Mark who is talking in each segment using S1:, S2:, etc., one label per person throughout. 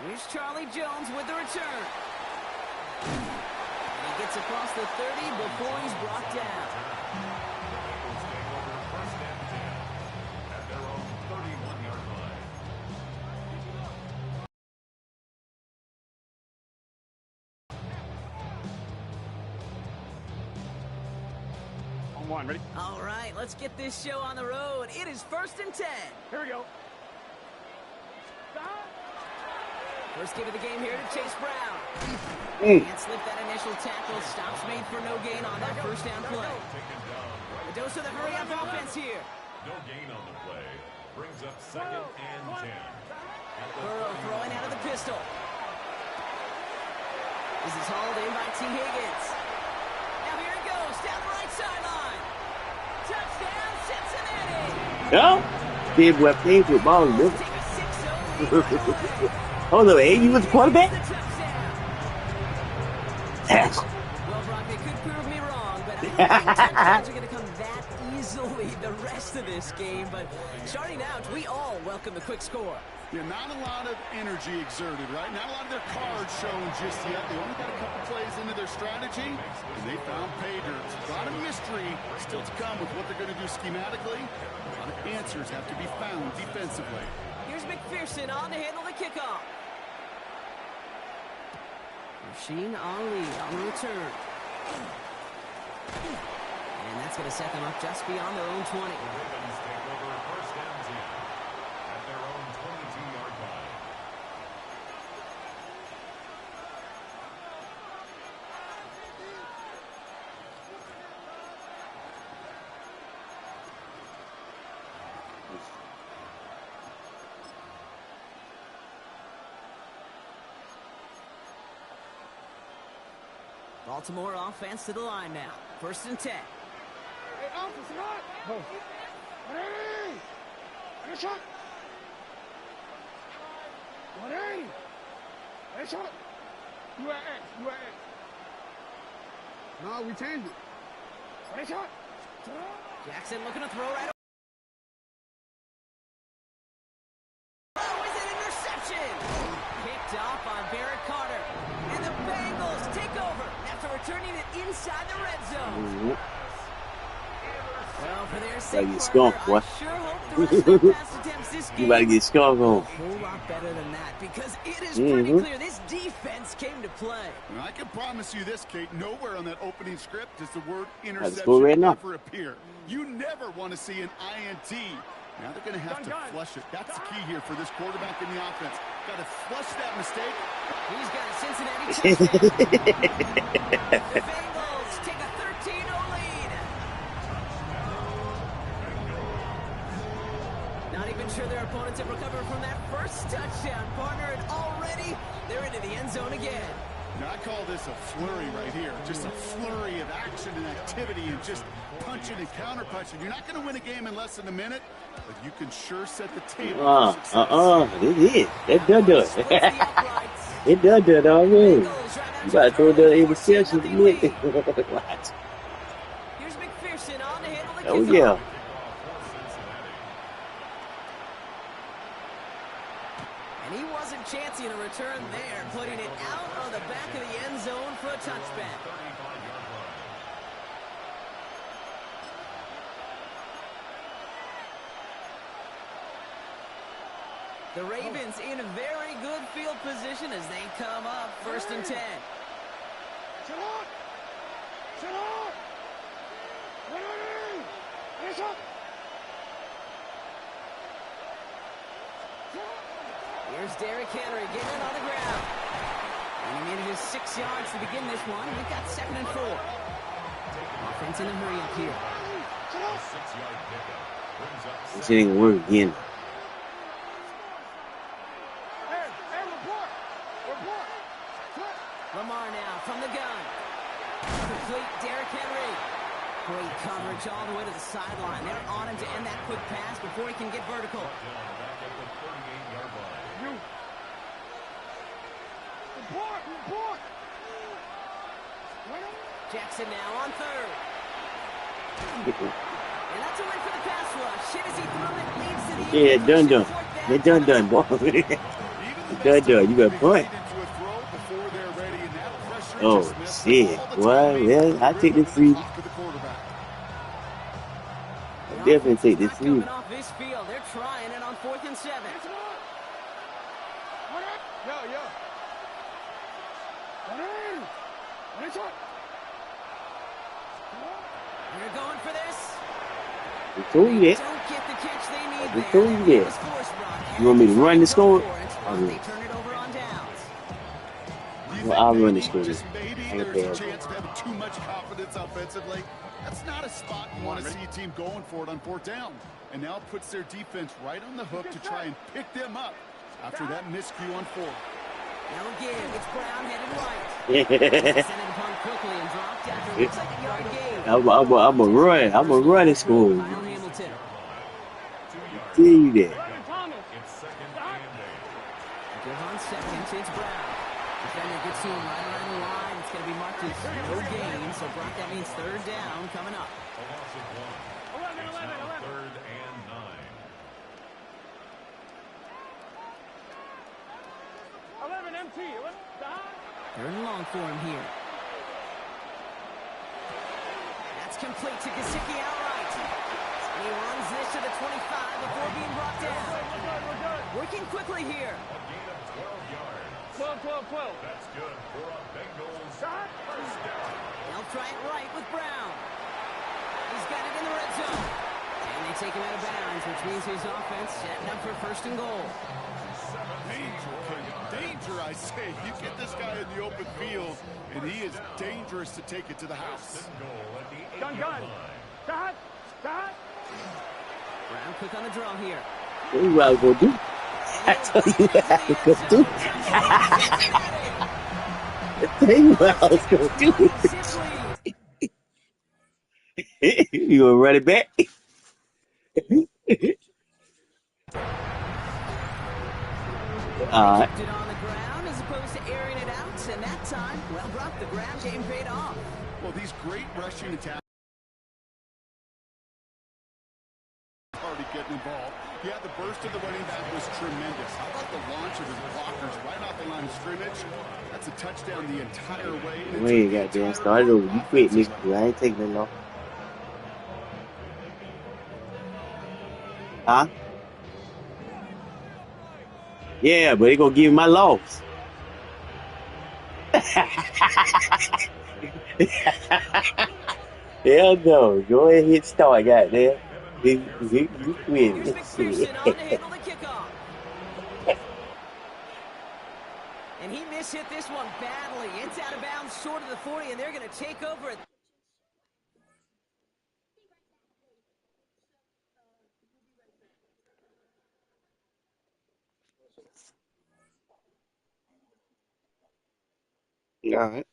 S1: Here's Charlie Jones with the return. And he gets across the 30 before he's brought down.
S2: One, ready?
S1: All right, let's get this show on the road. It is 1st and 10.
S2: Here we go.
S1: First give of the game here to Chase Brown. Can't slip that initial tackle. Stops made for no gain on that first down play. A dose of the hurry-up offense here.
S3: No gain on the play. Brings up 2nd and 10.
S1: Burrow throwing out of the pistol. This is hauled in by T. Higgins. Now here it goes down the right sideline. Touchdown, Cincinnati.
S4: Đó, team web team football nữa. Hold on, you was the quarterback?
S1: Well, Brock, they could prove me wrong, but I don't think touchdowns are going to come that easily the rest of this game. But starting out, we all welcome the quick score.
S5: Yeah, not a lot of energy exerted, right? Not a lot of their cards shown just yet. They only got a couple plays into their strategy, and they found pay dirt. A lot of mystery still to come with what they're going to do schematically. A lot of answers have to be found defensively.
S1: Here's McPherson on to handle the kickoff. Rasheen Ali on the return. And that's going to set them up just beyond their own 20.
S3: Ravens take over 1st and 10 at their own 22-yard line.
S1: Baltimore offense to the line now. 1st and 10.
S2: Hey, offense, right? Oh. Ready? Ready, shot. Ready? Ready, shot. You at X. You at X. No, we changed it. Ready, shot.
S1: Jackson looking to throw right over. Oh, is an interception. Picked off on Barrett Carter. And the Bengals take over after returning it inside the red zone. Well, for their sake,
S4: Gotta get skunked, boy.
S1: I sure hope the rest of their pass attempts this game
S4: You better get skunked on.
S1: a whole lot better than that, because it is pretty clear this defense came to play.
S5: And I can promise you this, Kate, nowhere on that opening script does the word
S4: go
S5: interception
S4: right now.
S5: ever appear. You never want to see an INT. Now they're going to have to flush it. That's the key here for this quarterback in the offense. Got to flush that mistake.
S1: He's got a Cincinnati touchdown. The Bengals take a 13-0 lead. Not even sure their opponents have recovered from that first touchdown, partner, and already they're into the end zone again.
S5: Now, I call this a flurry right here. Just a flurry of action and activity and just punching and counter-punching. You're not going to win a game in less than a minute, but you can sure set the table for success.
S4: It is. It does do it. It does do it already. You about to throw the interception to me.
S1: Here's McPherson on to handle the kickoff.
S4: Oh, yeah.
S1: And he wasn't chancing a return there, putting it out on the back of the end zone for a touchback. The Ravens in very good field position as they come up 1st and 10.
S2: Shut up! Shut up! Ready? Ready, shot.
S1: Here's Derrick Henry getting it on the ground. And he needed his 6 yards to begin this one. We've got 2nd and 4. Offense in a hurry up here.
S3: 6-yard pickup brings up
S4: This ain't gonna work again.
S2: Hey, report! Report!
S1: Lamar now from the gun. Complete Derrick Henry. Great coverage all the way to the sideline. They're on him to end that quick pass before he can get vertical.
S3: back at the 38-yard line.
S2: Report! Report!
S1: Jackson now on 3rd. And that's a win for the pass rush. Shit as he threw it, leads to the
S4: Yeah, done. They done, boy.
S5: Even
S4: Done. You better punt.
S5: Into a throw before they're ready, and that pressure
S4: Oh,
S5: just messed up
S4: shit.
S5: all the
S4: Well,
S5: timing
S4: yeah,
S5: and
S4: I
S5: the
S4: take
S5: rhythm
S4: this
S5: at the
S4: free.
S5: top of the quarterback.
S4: I
S1: The
S4: definitely
S1: offense
S4: take
S1: is
S4: this
S1: not
S4: free.
S1: coming off this field. They're trying it on 4th and 7.
S2: Yo.
S1: They're going for this.
S4: I told you
S1: They
S4: that.
S1: don't get the catch they need
S4: I
S1: there.
S4: told you
S1: They're
S4: that.
S1: the scores, Brock.
S4: You want me to run the
S1: Go
S4: score?
S1: for it, but they turn it over on downs.
S5: Do you
S4: Well,
S5: think
S4: I'll run the
S5: maybe,
S4: score.
S5: just maybe,
S4: I can
S5: there's a
S4: pass.
S5: chance of having too much confidence offensively? That's not a spot you want to see a team going for it on 4th down. And now it puts their defense right on the hook to try and pick them up after that miscue on 4th.
S1: No give. It's Brown headed right. Send it punt quickly and dropped after it looks like a yard gain.
S4: I'm a run. I'm a run and score.
S1: Kyle Hamilton.
S4: Tell you that.
S3: It's second and 8.
S1: Give on second. It's Brown. Defender gets to him right around the line. It's going to be marked as no gain. So, Brock, that means 3rd down coming up.
S3: A loss of 1. It's now 3rd and 9.
S2: 11 MT.
S1: 3rd and long for him here. That's complete to Gesicki outright. And he runs this to the 25 before being brought down. Working quickly here.
S3: A gain of 12 yards.
S2: 12.
S3: That's good for a Bengals first down.
S1: They'll try it right with Brown. He's got it in the red zone. And they take him out of bounds, which means his offense setting up for 1st and goal.
S5: Danger, I say. You get this guy in the open field, and he is dangerous to take it to the house.
S3: Goal at the 8-yard
S2: Gun.
S3: line.
S2: Start.
S1: Brown quick on the draw here.
S4: Tell you what I was gonna do. I told you what I was gonna do. I tell you what I was gonna do. You gonna run it back? Alright.
S1: Kept it on the ground as opposed to airing it out, and that time, well, Brock, the ground game paid off.
S5: Well, these great rushing attacks already getting involved. Yeah, the burst of the running back was tremendous. How about the launch of his blockers right off the line of scrimmage? That's a touchdown the entire way.
S4: We ain't got damn started over. You quit, nigga. I ain't taking it long. Huh? Yeah, but they gonna give me my loss. Hell no. Go ahead and hit start, goddamn. You quit.
S1: Here's McPherson on to handle the kickoff. And he mishit this one badly. It's out of bounds short of the 40, and they're going to take over it.
S4: Alright.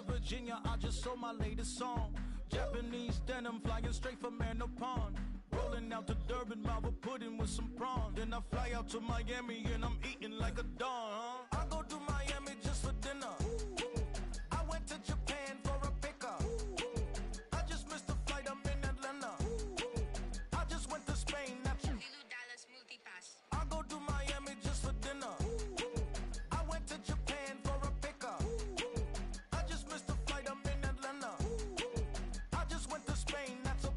S6: Virginia, I just sold my latest song. Japanese denim flying straight from Manapon. Rolling out to Durban, Malva pudding with some prawns. Then I fly out to Miami and I'm eating like a don. I go to Miami just for dinner. I went to Japan for a pickup. I just missed the flight, I'm in Atlanta. I just went to Spain, that's I go to Miami just for dinner. I went to Japan for a pickup. I just missed the flight, I'm in Atlanta. I just went to Spain, that's a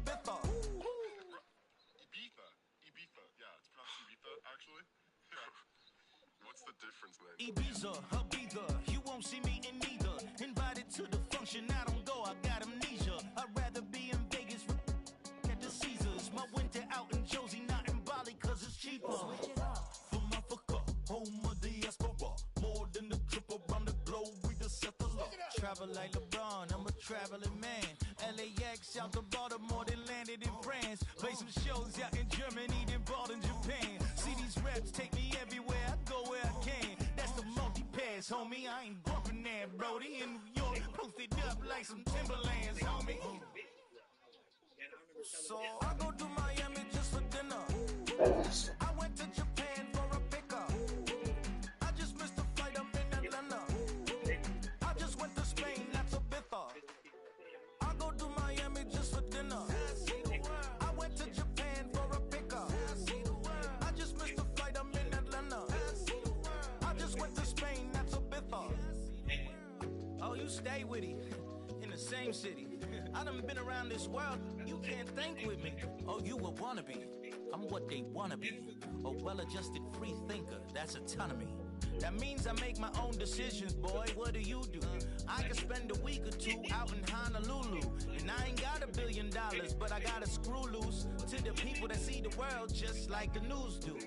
S6: Ibiza.
S7: Ibiza. Yeah, it's pronounced Ibiza, actually. What's the difference, man?
S6: Ibiza, Ibiza, you won't see me in neither. Invited to the function, I don't go, I got amnesia. I'd rather like LeBron, I'm a traveling man. LAX out to Baltimore, then landed in France. Play some shows out in Germany, then bought in Japan. See these reps take me everywhere, I go where I can. That's the multi-pass, homie, I ain't bumping that, Brody. In New York, posted up like some Timberlands, homie. So I go to Miami just for dinner. I went to Japan for a pickup. I just missed the flight, I'm in Atlanta. I just went to Spain, that's Ibiza. I go to Miami just for dinner. I went to Japan for a pickup. I just missed the flight, I'm in Atlanta. I just went to Spain, that's Ibiza. Oh, you stay with it in the same city. I done been around this world, you can't think with me. Oh, you a wannabe, I'm what they wanna be. A well-adjusted free thinker, that's autonomy. That means I make my own decisions, boy, what do you do? I can spend a week or two out in Honolulu. And I ain't got $1 billion, but I got a screw loose to the people that see the world just like the news do.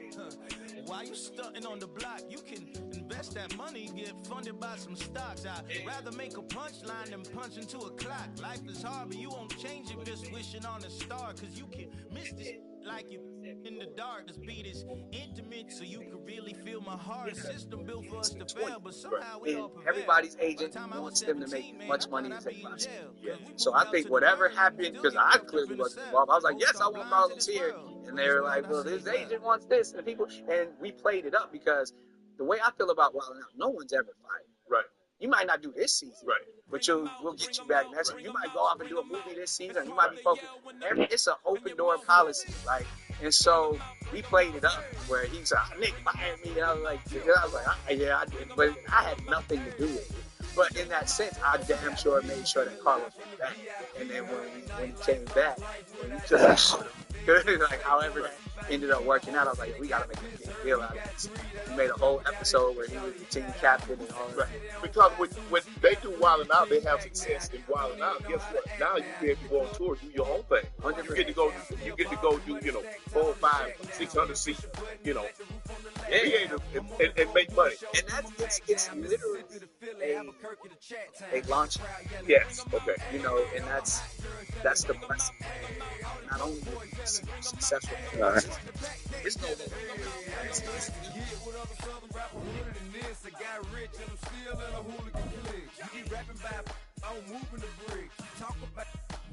S6: While you stunting on the block, you can invest that money, get funded by some stocks. I'd rather make a punchline than punch into a clock. Life is hard, but you won't change it just wishing on a star. Cause you can miss this like you in the dark. This beat is intimate, so you can really feel my heart. System built for us to fail, but somehow we all prevail.
S8: Everybody's agent wants them to make as much money as they possibly can. So I think whatever happened, because I clearly wasn't involved, I was like, yes, I want Carlos here. And they were like, well, this agent wants this. And people, and we played it up because the way I feel about Wild 'N Out, no one's ever fired.
S7: Right.
S8: You might not do this season.
S7: Right.
S8: But we'll get you back next year. You might go off and do a movie this season. You might be focused. It's an open door policy, right? And so we played it up where he's like, Nick fired me. And I was like, yeah, I did. But I had nothing to do with it. But in that sense, I damn sure made sure that Carlos came back. And then when he came back, like however that ended up working out, I was like, we gotta make a big deal out of this. We made a whole episode where he was the team captain and all that.
S7: Because when they do Wild 'N Out, they have success in Wild 'N Out. Guess what? Now you get to go on tour, do your own thing. You get to go do 400, 500, 600 seats, and make money.
S8: And it's literally a launch.
S7: Yes. Okay.
S8: And that's the blessing. Not only will you be successful, it's no longer.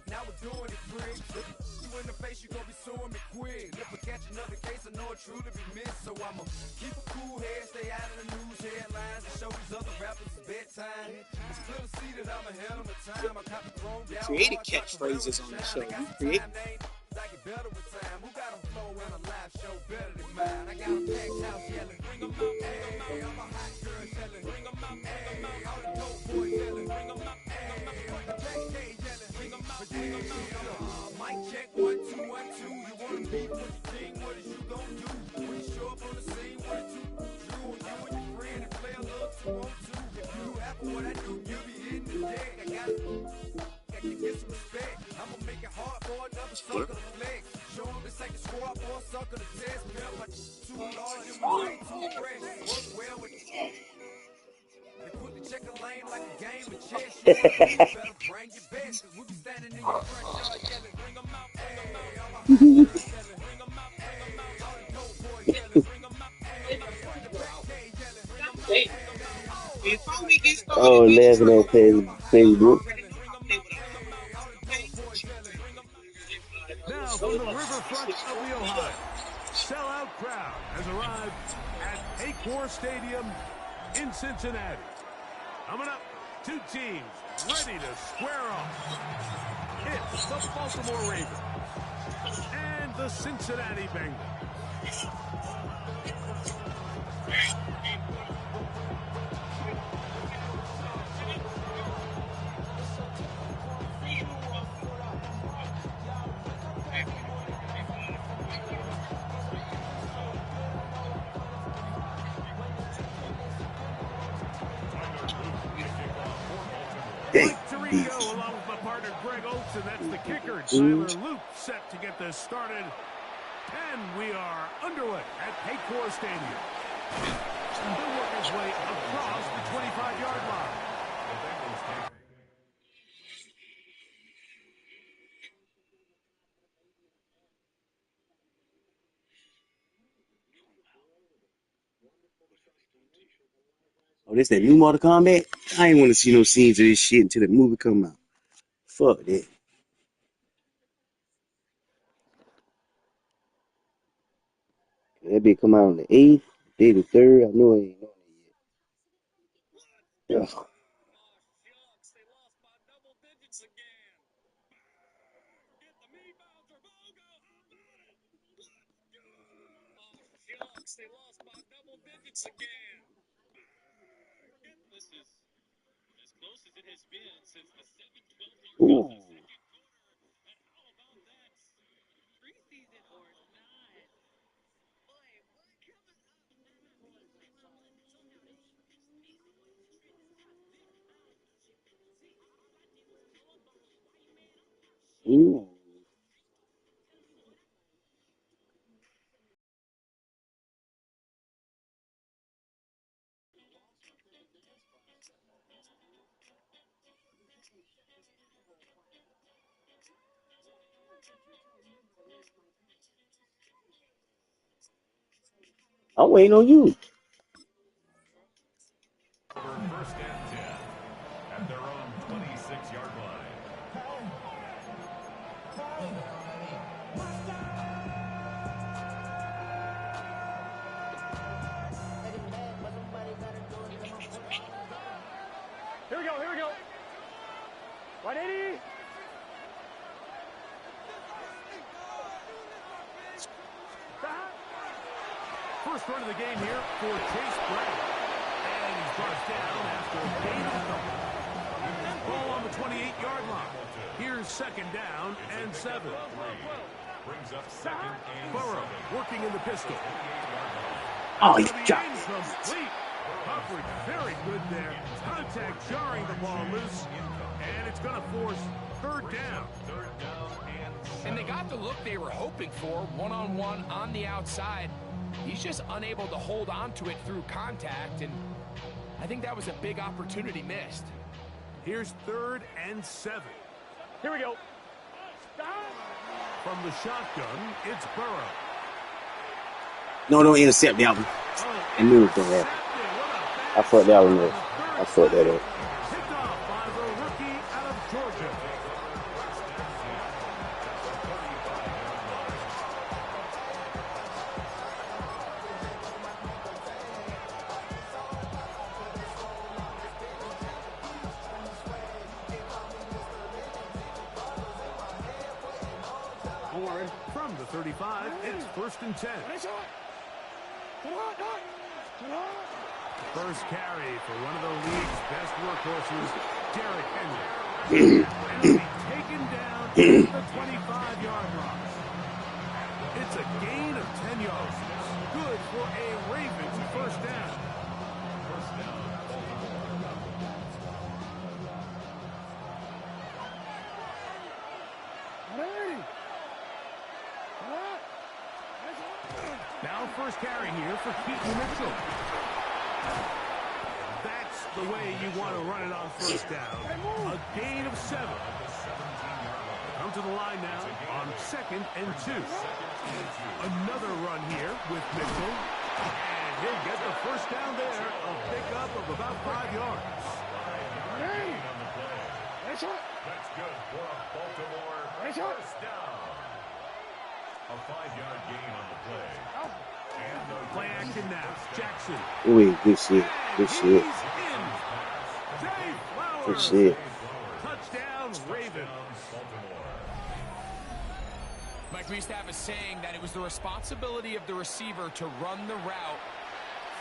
S6: Now we're doing it quick. You in the face, you gon' be suing me quick. If I catch another case, I know it truly be missed. So I'ma keep a cool head, stay out of the news headlines, and show these other rappers it's bedtime. It's clear to see that I'm ahead of my time. I got the throne down.
S8: Created catchphrases on the show. You create.
S6: I get better with time. Who got a flow in a live show better than mine? I got a packed house yelling, bring 'em up, hey. I'm a hot girl yelling, bring 'em up, hey. All the dope boys yelling, bring 'em up, hey. Backstage yelling, bring 'em up, hey. Mic check 1 2 1 2. You wanna beat with the king? What is you gon' do when you show up on the scene? What is you do? You and your friend and play a little 2 on 2. If you after what I do, you be hitting the deck. I gotta get some respect. I'ma make it hard for another sucker to flex. Show them this ain't the squad for a sucker to test. Feel my too large and we ain't too fresh. Work well with the you quickly check a lane like a game of chess. You better bring your best. Cause we be standing in your front yard yelling, bring 'em out, hey. I'm a hot girl yelling, bring 'em out, hey. All the dope boys yelling, bring 'em out, hey. Backstage yelling, bring 'em out, hey.
S4: Before we get started, laughing on Facebook.
S9: Now from the riverfront of the Ohio, sellout crowd has arrived at Paycor Stadium in Cincinnati. Coming up, two teams ready to square off. It's the Baltimore Ravens and the Cincinnati Bengals. Mike Tirico along with my partner Greg Olson. That's the kicker. Tyler Luke set to get this started. And we are underway at Paycor Stadium. He'll work his way across the 25-yard line.
S3: The Bengals take
S4: Oh, this that new Mortal Kombat? I ain't want to see no scenes of this shit until the movie come out. Fuck that. That bitch come out on the 8th, day the 3rd. I know I ain't on it yet. Ugh. Ooh. Ooh. I'm waiting on you.
S3: First and 10 at their own 26-yard line.
S2: Here we go, here we go. 180.
S9: First run of the game here for Chase Brown. And he's brought down after a gain of a couple. Ball on the 28-yard line. Here's second down and 7.
S3: Brings up second and
S9: Burrow
S3: 7.
S9: working in the pistol.
S4: Oh, you
S9: The
S4: got
S9: end complete. Coverage very good there. Contact jarring the ball loose. And it's going to force third down.
S10: And they got the look they were hoping for, one-on-one on the outside. He's just unable to hold on to it through contact, and I think that was a big opportunity missed.
S9: Here's third and 7.
S2: Here we go.
S9: From the shotgun, it's Burrow.
S4: No, don't intercept that one. I knew it was gonna happen. I fucked that one up. I fucked that up.
S9: Picked off by the rookie out of Georgia. From the 35, it's first and 10. First carry for one of the league's best workhorses, Derrick Henry. And he'll be taken down at the 25-yard line. It's a gain of 10 yards. Good for a Ravens first down. Now first carry here for Keaton Mitchell. That's the way you want to run it on first down. A gain of 7. Come to the line now on second and 2. Another run here with Mitchell. And he'll get the first down there. A pickup of about 5 yards.
S3: That's good for a Baltimore first down. A 5-yard gain on the play.
S9: Play action now. Jackson.
S4: Wait, good shit. Good shit. Good shit.
S9: Touchdown, Ravens.
S10: Mike, we used to have a saying that it was the responsibility of the receiver to run the route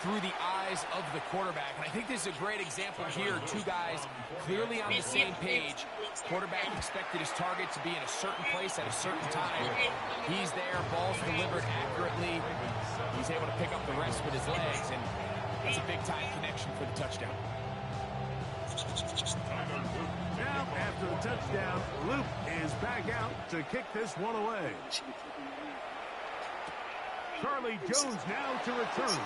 S10: through the eyes of the quarterback. And I think this is a great example here. Two guys clearly on the same page. Quarterback expected his target to be in a certain place at a certain time. He's there, ball's delivered accurately. He's able to pick up the rest with his legs, and that's a big-time connection for the touchdown.
S9: Now, after the touchdown, Luke is back out to kick this one away. Charlie Jones now to return.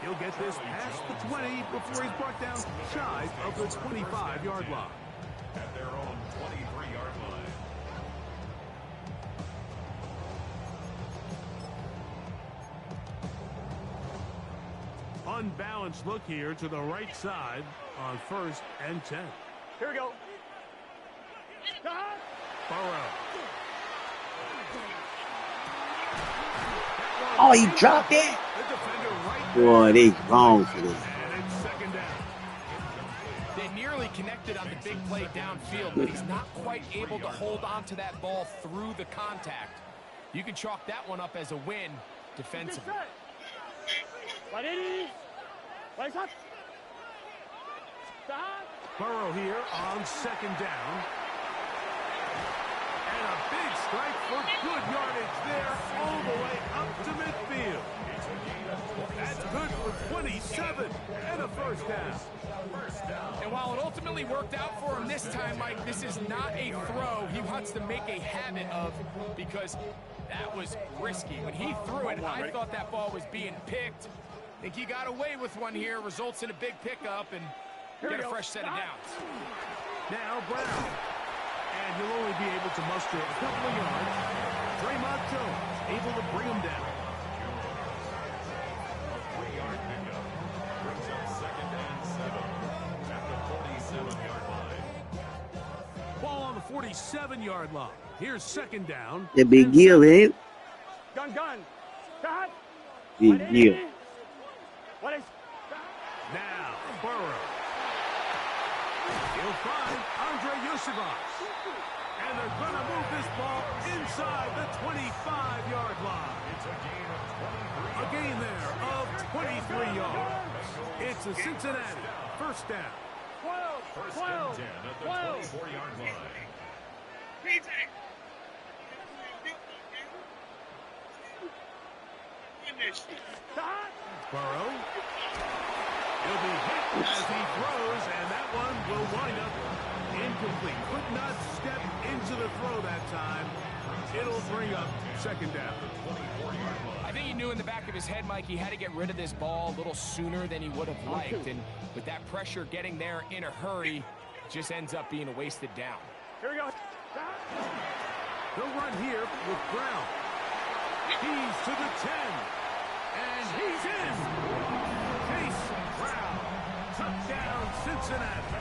S9: He'll get this past the 20 before he's brought down shy of the 25-yard line.
S3: At their own 23-yard line.
S9: unbalanced look here to the right side on 1st and 10.
S2: Here we go.
S9: Burrow.
S4: Oh, he dropped it. Boy, they wrong for this.
S9: And it's 2nd down.
S10: They nearly connected on the big play downfield, but he's not quite able to hold on to that ball through the contact. You can chalk that one up as a win defensively.
S9: Burrow here on 2nd down. And a big strike for good yardage there all the way up to midfield. That's good for 27 and a 1st down.
S10: And while it ultimately worked out for him this time, Mike, this is not a throw he wants to make a habit of, because that was risky. When he threw it, I thought that ball was being picked. I think he got away with one here, results in a big pickup, and get a fresh set of downs.
S9: Now Brown. And he'll only be able to muster a couple of yards. Draymond Jones able to bring him down.
S3: A 3-yard pickup brings up 2nd and 7 at the 47-yard line.
S9: Ball on the 47-yard line. Here's 2nd down.
S4: The big deal, eh?
S2: Gun.
S4: Big deal.
S9: Now, Burrow. He'll find Andre Yosivas. And they're going to move this ball inside the 25-yard line.
S3: It's a gain
S9: A gain
S3: of 23
S9: there of 23 yards. It's a Cincinnati 1st down.
S3: 1st and 10 at the 24-yard line.
S9: Burrow. He'll be hit as he throws, and that one will wind up incomplete. Could not step into the throw that time. It'll bring up 2nd down.
S10: I think he knew in the back of his head, Mike, he had to get rid of this ball a little sooner than he would have liked. And with that pressure getting there in a hurry, just ends up being a wasted down.
S2: Here we go.
S9: They'll run here with Brown. He's to the 10. And he's in. Chase Brown. Touchdown, Cincinnati.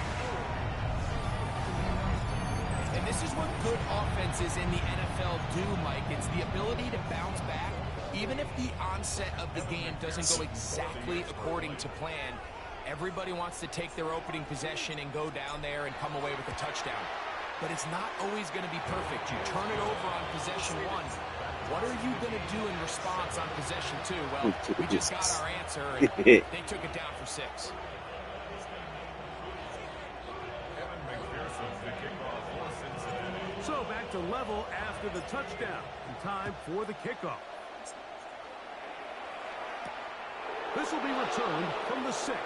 S10: And this is what good offenses in the NFL do, Mike. It's the ability to bounce back, even if the onset of the game doesn't go exactly according to plan. Everybody wants to take their opening possession and go down there and come away with a touchdown. But it's not always going to be perfect. You turn it over on possession 1. What are you going to do in response on possession 2? Well, we just got our answer, and they took it down for 6.
S9: So back to level after the touchdown. And time for the kickoff. This will be returned from the 6.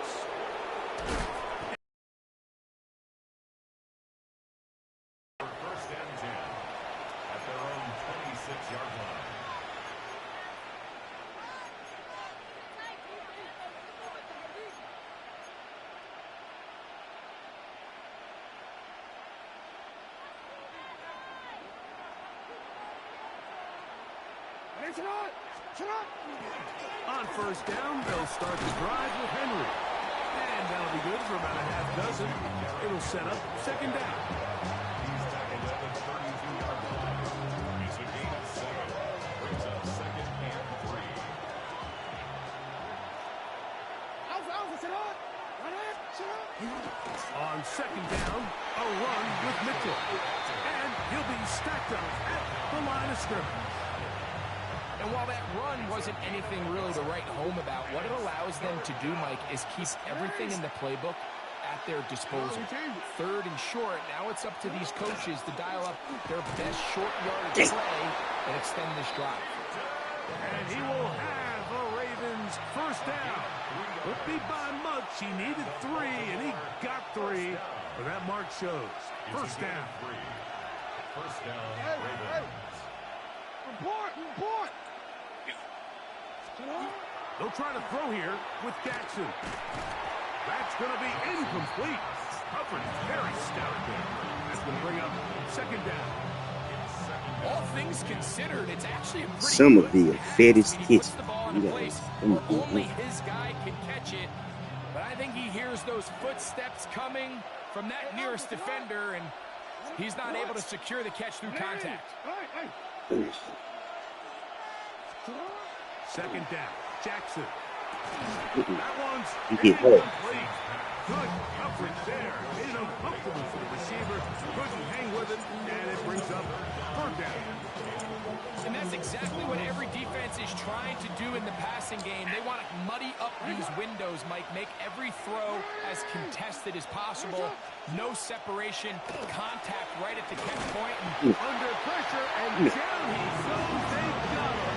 S3: First and 10 at their own 26-yard line.
S9: On 1st down, they'll start the drive with Henry. And that'll be good for about a half dozen. It'll set up 2nd down.
S3: He's tackled at the 32-yard line. It's a gain of 7. Brings up 2nd and 3.
S9: On 2nd down, a run with Mitchell. And he'll be stacked up at the line of scrimmage.
S10: And while that run wasn't anything really to write home about, what it allows them to do, Mike, is keep everything in the playbook at their disposal. 3rd and short, now it's up to these coaches to dial up their best short yardage play and extend this drive.
S9: And he will have a Ravens 1st down. Won't be by much. He needed 3, and he got 3. But that mark shows. 1st down.
S3: 1st down, Ravens.
S2: Report.
S9: They'll try to throw here with Jackson. That's going to be incomplete. Coverage very stout there. That's going to bring up 2nd down.
S10: all things considered, it's actually a pretty
S4: Somerville,
S10: good pass.
S4: fattest
S10: I mean, he
S4: kitchen.
S10: puts the ball in
S4: You
S10: a
S4: got
S10: place
S4: them
S10: where only his guy can catch it. But I think he hears those footsteps coming from that nearest defender, and he's not able to secure the catch through contact.
S9: Second down, Jackson.
S4: That
S9: one's
S4: incomplete.
S9: Good coverage there. Made it uncomfortable for the receiver. Couldn't hang with it, and it brings up third down.
S10: And that's exactly what every defense is trying to do in the passing game. They want to muddy up these windows, Mike, make every throw as contested as possible. No separation, contact right at the catch point. And
S9: under pressure, and down he goes. They got him.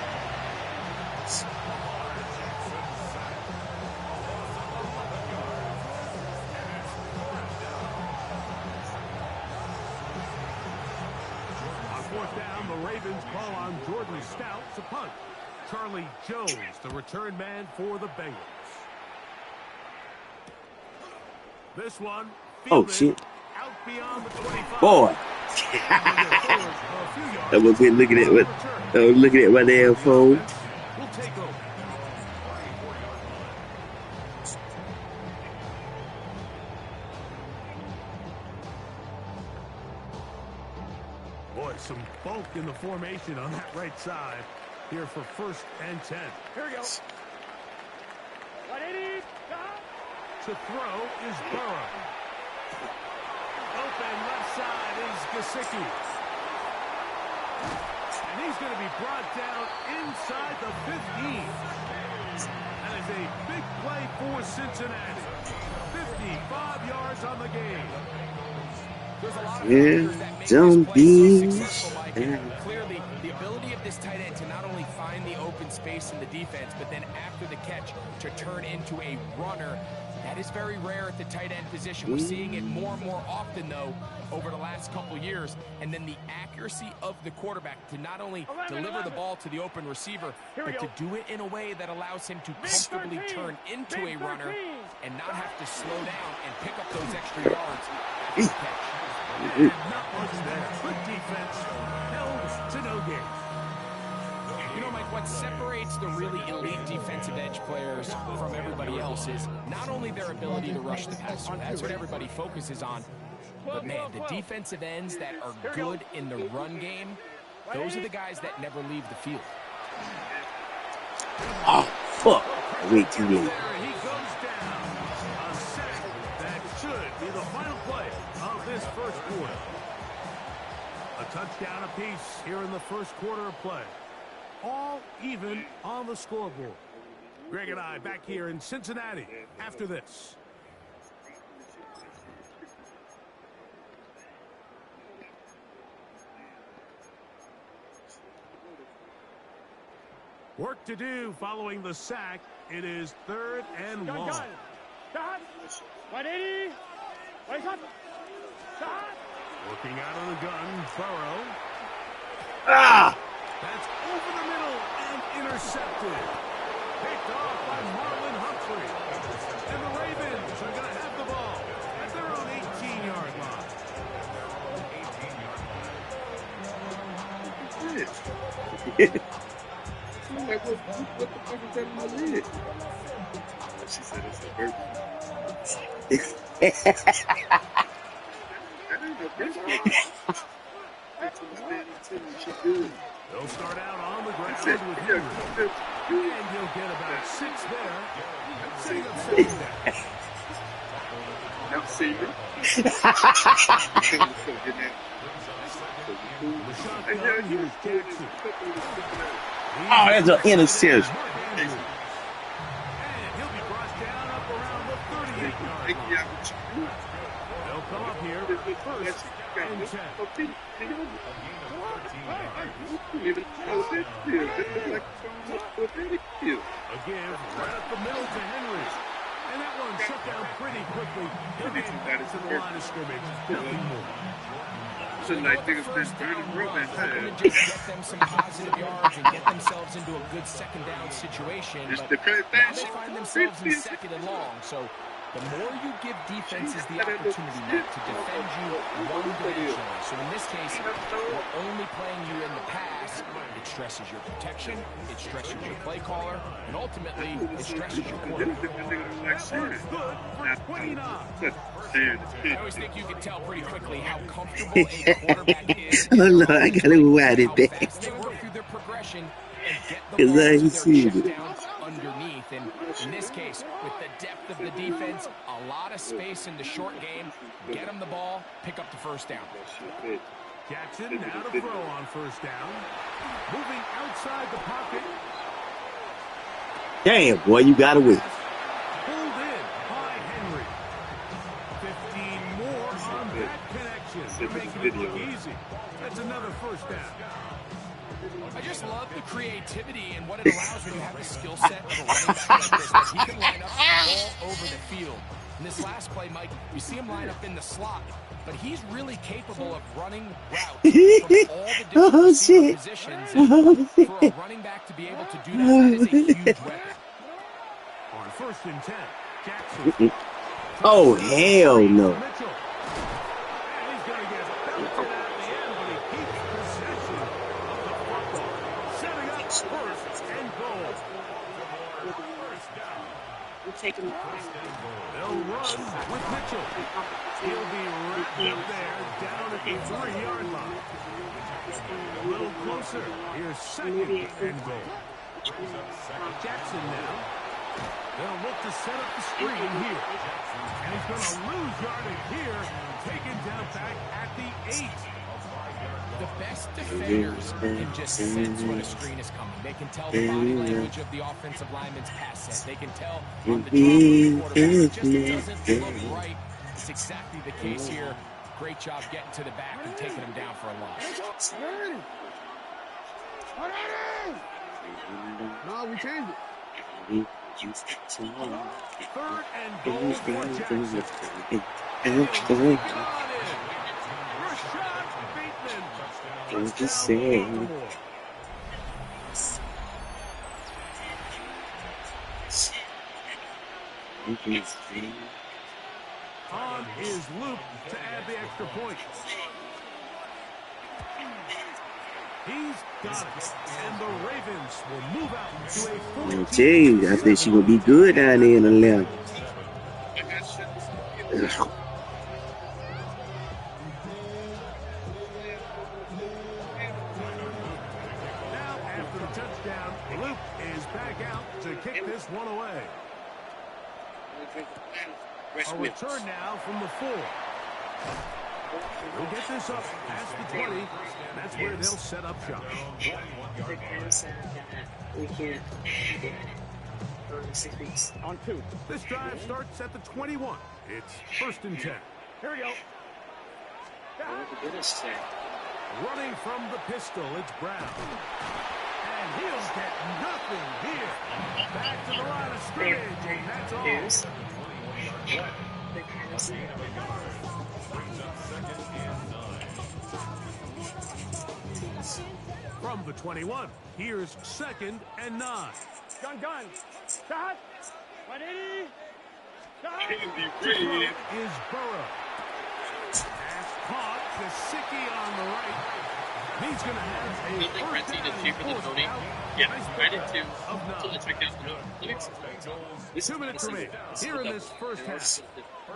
S9: Fourth down, the Ravens call on Jordan Stout to punt. Charlie Jones, the return man for the Bengals. This one,
S4: Oh, shit.
S9: out beyond the 25.
S4: Boy. I was looking at what I was looking at my damn phone.
S9: We'll take over. Boy, some bulk in the formation on that right side here for 1st and 10.
S2: Here we go. 180.
S9: To throw is Burrow. Open left side is Gesicki. And he's going to be brought down inside the 15. That is a big play for Cincinnati. 55 yards on the game.
S10: There's a lot of
S4: Yeah,
S10: factors that make
S4: John
S10: this play so
S4: Beans.
S10: successful, Mike. And clearly, the ability of this tight end to not only find the open space in the defense, but then after the catch to turn into a runner. That is very rare at the tight end position. We're seeing it more and more often, though, over the last couple years. And then the accuracy of the quarterback to not only deliver the ball to the open receiver, but to do it in a way that allows him to comfortably turn into a runner and not have to slow down and pick up those extra yards after the catch.
S9: And not much there. Good defense. Held to no gain.
S10: You know, Mike, what separates the really elite defensive edge players from everybody else is not only their ability to rush the passer. That's what everybody focuses on. But, man, the defensive ends that are good in the run game, those are the guys that never leave the field.
S4: Oh, fuck. Wait too late.
S9: There he goes down. A sack that should be the final play of this first quarter. A touchdown apiece here in the first quarter of play. All even on the scoreboard. Greg and I back here in Cincinnati after this. Work to do following the sack. It is 3rd and long.
S2: 180. Wait up.
S9: Working out of the gun, Burrow.
S4: Ah!
S9: That's over the middle and intercepted. Picked off by Marlon Humphrey. And the Ravens are going to have the ball at their own 18-yard line.
S7: I'm like, what the fuck is that in my lid? She said it's a burp. That ain't no burp.
S9: They'll start out on the ground with Henry. And he'll get about 6 there. Setting up second down.
S7: Never seen it.
S9: Here's Jackson.
S4: Oh, that's an interception.
S9: And he'll be brought down up around the 38-yard line. They'll come up here 1st and 10. Again, right up the middle to Henry. And that one shut down pretty quickly. He'll get back to the line of scrimmage. Nothing more.
S7: Shouldn't I think it's been dirty room and
S10: Just get them some positive yards and get themselves into a good second down situation. But now they find themselves in 2nd and long. So the more you give defenses the opportunity to defend you one-dimensionally, So in this case, we're only playing you in the pass. It stresses your protection, it stresses your play caller, and ultimately, it stresses your quarterback. I always think you can tell pretty quickly how comfortable a quarterback is.
S4: Oh no, I gotta wind it back.
S10: Fast they work through their progression and get the
S4: Cause
S10: ball
S4: I
S10: to
S4: ain't
S10: their
S4: seen
S10: check
S4: it.
S10: downs underneath. And in this case, with the depth of the defense, a lot of space in the short game, get them the ball, pick up the first down.
S9: Jackson now to throw on first down. Moving outside the pocket.
S4: Damn, boy, you got away.
S9: Pulled in by Henry. 15 more on that connection. Making it look easy. That's another first down.
S10: I just love the creativity and what it allows when you have the skill set of a running back like this, that he can line up all over the field. In this last play, Mike, you see him line up in the slot, but he's really capable of running routes from all the different receiver positions. And for a running back to be able to do that, that is a huge weapon.
S9: On first and 10, Jackson.
S4: Oh, hell no.
S9: Mitchell. And he's going to get belted at the end, but he keeps possession of the football. Setting up first and goal. They'll run with Mitchell. He'll be wrapped up there, down at the 3-yard line. A little closer. Here's second and goal. Jackson now. They'll look to set up the screen here. And he's going to lose yardage here. Taken down back at the 8.
S10: The best defenders can just sense when a screen is coming. They can tell the body language of the offensive lineman's pass set. They can tell on the drop of the quarterback. It just doesn't look right. It's exactly the case here. Great job getting to the back and taking him down for a loss.
S2: No, we changed it.
S9: Third and goal for Jackson. Rashad Bateman.
S4: I'm just saying.
S9: On is Luke to add the extra point. He's got it, and the Ravens will move out to a 14.
S4: I tell you, I think she's gonna be good down there in the left.
S9: Now, after the touchdown, Luke is back out to kick this one away. A return now from the 4. We'll get this up past the 20, and that's where they'll set up shop.
S2: On 2.
S9: This drive starts at the 21. It's first and 10.
S2: Here we go.
S9: Running from the pistol, it's Brown. And he'll get nothing here. Back to the line of scrimmage, and that's all. From the 21, here's second and 9.
S2: Gun. Shot. 180. Shot.
S9: Is Burrow. Pass caught. Gesicki on the right. He's going to have a first down.
S11: Yeah, I did too.
S9: Until
S11: I checked out the
S9: 2 minutes remain here in this first half.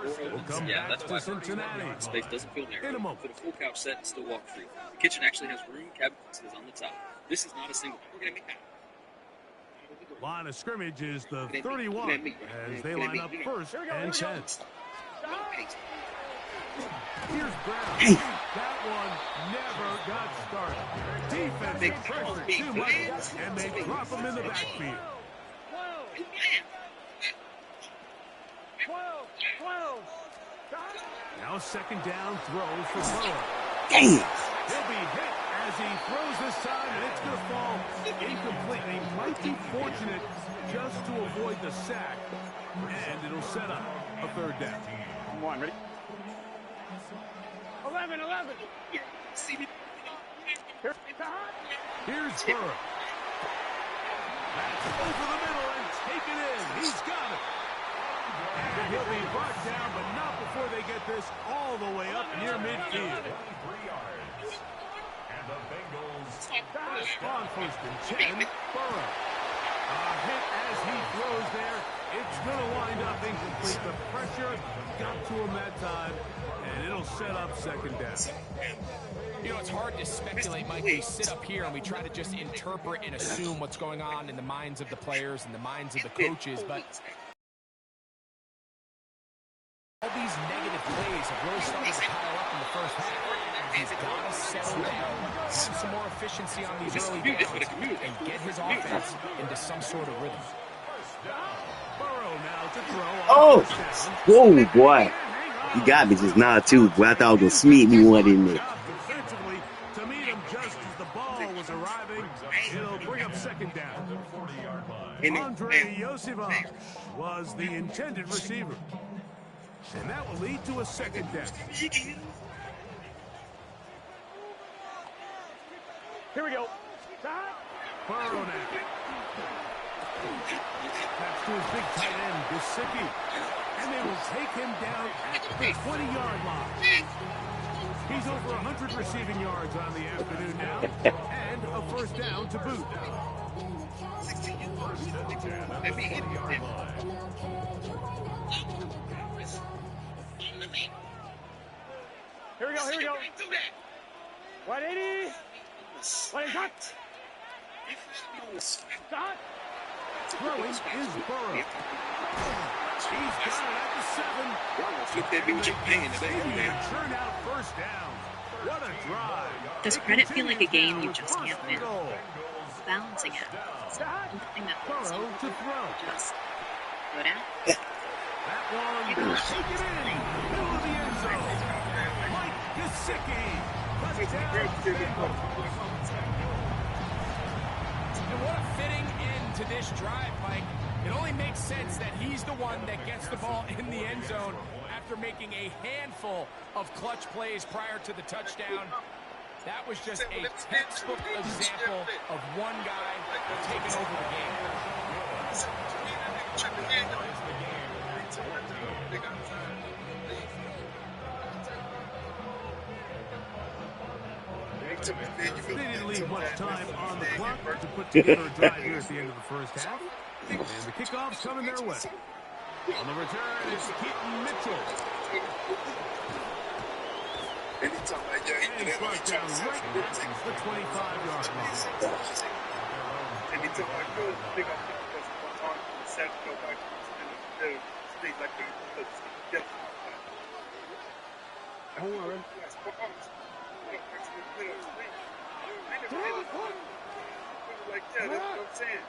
S9: We'll come back to Cincinnati.
S11: Space doesn't feel narrow.
S9: In a moment.
S11: Put a full couch set and still walk through. The kitchen actually has room cabinets on the top. This is not a single. We're going to make
S9: Line of scrimmage is the 31 as they line up first and 10. Here's Brown. That one never got started. Defensive pressure too much, and they drop him in the backfield.
S2: 12.
S9: Now second down throw for Burrow.
S4: Damn.
S9: He'll be hit as he throws this time, and it's going to fall incomplete. He might be fortunate just to avoid the sack, and it'll set up a third down.
S2: Come on, ready? 11.
S9: Here's Burrow. That's over the middle and taken in. He's got it. And he'll be brought down, but not before they get this all the way up near midfield. On 1st and 10, Burrow. A hit as he throws there. It's going to wind up incomplete. The pressure got to him that time, and it'll set up 2nd down.
S10: You know, it's hard to speculate, Mike. We sit up here and we try to just interpret and assume what's going on in the minds of the players and the minds of the coaches, but all these negative plays have really started to pile up in the first half. He's got to settle down, have some more efficiency on these early downs, and get his offense into some sort of rhythm.
S9: Burrow now to throw.
S4: Oh! Whoa, boy. You got me just now, too, boy. I thought I was going to smear me one in there.
S9: Defensively to meet him just as the ball was arriving. It'll bring up 2nd down. Andre Iosivas was the intended receiver. And that will lead to a 2nd down.
S2: Here we go.
S9: Burrow now. That's to his big tight end, Gesicki. And they will take him down at the 20-yard line. He's over 100 receiving yards on the afternoon now. And a 1st down to boot.
S2: Here we go, here we go. 180. What is that? Stop.
S9: Throwing is Burrow. He's got it at the 7. Turned out 1st down. What a drive.
S12: Does credit feel like a game you just can't win? Balancing it. Something that puts you
S9: to throw.
S12: Just good at.
S9: That one will take it in. Middle of the end zone. Mike Gesicki.
S10: And what a fitting end to this drive, Mike. It only makes sense that he's the one that gets the ball in the end zone after making a handful of clutch plays prior to the touchdown. That was just a textbook example of one guy taking over the game.
S9: They didn't leave much time on the clock to put together a drive here at the end of the first half. And the kickoff's coming their way. On the return, it's Keaton Mitchell. And he's brought down right at the 25-yard line.
S13: Anytime I go, I think I'm on the set, go back to the state like the
S2: Don't worry.
S13: Like that, that's what I'm saying.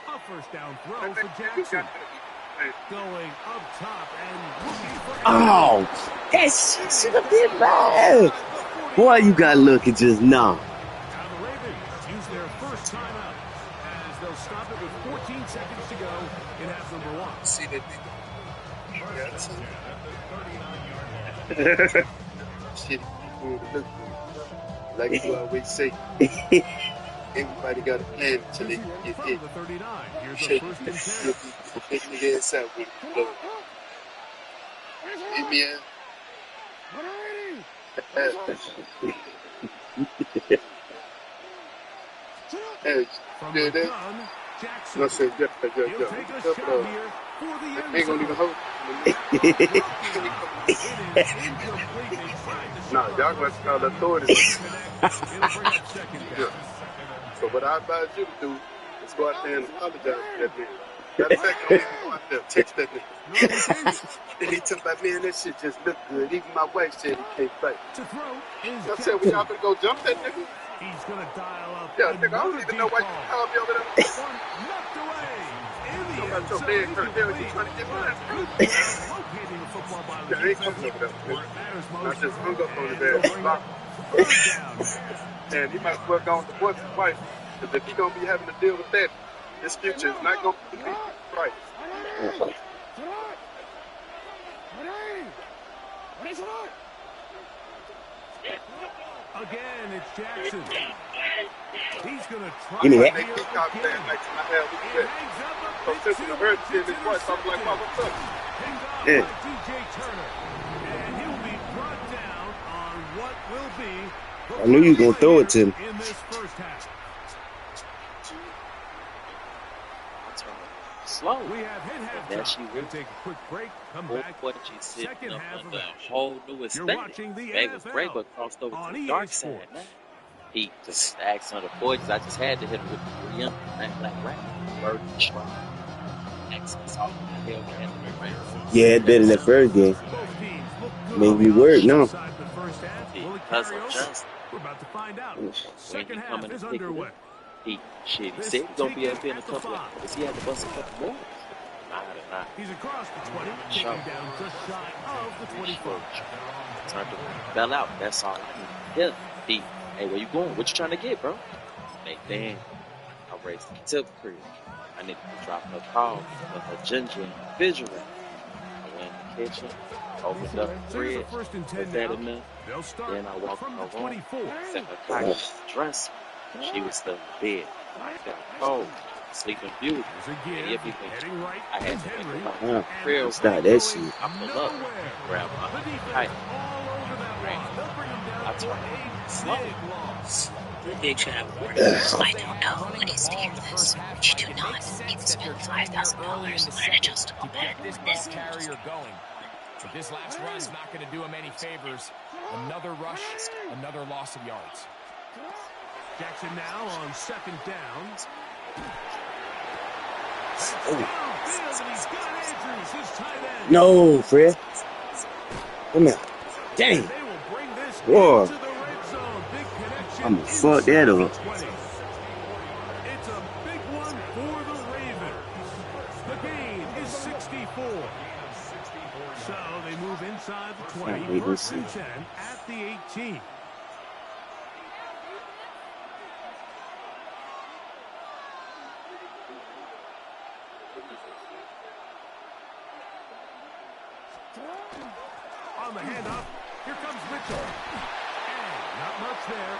S9: A 1st down throw for Jackson. Going up top and looking for...
S4: Oh, that should have been bad. Boy, you got lucky just now.
S9: Now the Ravens use their first timeout as they'll stop it with 14 seconds to go in half number 1.
S13: See that shit, look like you always say. Everybody got a plan until they get hit. Shake your ass out with it. Look. Hit me out. Hey, yeah, that. No, sir, ain't gonna even hold. No, y'all gonna call the authorities. Yeah. So what I advise you to do is go out there and apologize to that man. Matter of fact, don't even go out there, text that nigga. And he told my man, that shit just look good. Even my wife said he can't fight. I said, well, y'all gonna go jump that nigga?
S9: He's gonna dial up.
S13: Yeah, nigga, I don't even know why you called me over there. You got your leg hurt there, you trying to get mine. Yeah, I ain't coming over there. I just hung up on his ass. And he might as well go on divorce his wife, because if he gonna be having to deal with that, his future is not gonna be right.
S9: Again, it's Jackson. He's going to try
S4: Give me that.
S13: They keep out there like my hell with that. So since the hurt in his voice, I'm like, well, what's up?
S9: DJ Turner. And he'll be brought down on be
S4: I knew you were gonna throw it to him.
S9: in this first half.
S14: Slow.
S9: We have hit
S14: There she
S9: halftime.
S14: will.
S9: We'll take a quick break. Come
S14: Oh,
S9: back.
S14: what she's sitting
S9: Second
S14: up
S9: half
S14: on
S9: of
S14: the
S9: action.
S14: whole new
S9: You're
S14: aesthetic.
S9: watching the
S14: Bag was great,
S9: NFL
S14: but crossed over
S9: on
S14: to the
S9: EA
S14: dark side,
S9: Sports.
S14: man. He just asked on the boys. I just had to hit him with the 3 black rap. Bird and strong. Access all the hell can
S4: Yeah, it's better than that first game. Made me work now.
S14: because of Johnson.
S9: We're about to find out.
S14: When
S9: Second
S14: he
S9: half
S14: coming
S9: is
S14: to pick it
S9: underway.
S14: up, he said he's gonna be up here in a couple of hours. He had to bust a couple more. Nah.
S9: He's across the 20, taking down just shy of the 24.
S14: Time to bail out. That's all. Yeah. Hey, where you going? What you trying to get, bro? Hey, Dan, I raced to the crib. I need to drop her call for her ginger and refrigerator. I went in the kitchen, opened up the fridge, put that in there. Then I walked in her room, set her cocky dress. She was still in bed. I felt cold, sleeping beautiful. And everything. I had to think about my crib.
S4: Stop that shit.
S14: I pull up, grab my kite, I told her, slow.
S12: Big Shab, I don't know what is to hear this, but you do not need to spend $5,000 on an adjustable bed with this
S10: carrier going. But this last run's not going to do him any favors. Another rush, another loss of yards.
S9: Jackson now on second down.
S4: No, Fred. Come here. Dang. Whoa. I'm gonna fuck that up.
S9: It's a big one for the Ravens. The gain is 64. So they move inside the 20, first and 10 at the 18. On the handoff, here comes Mitchell. And not much there.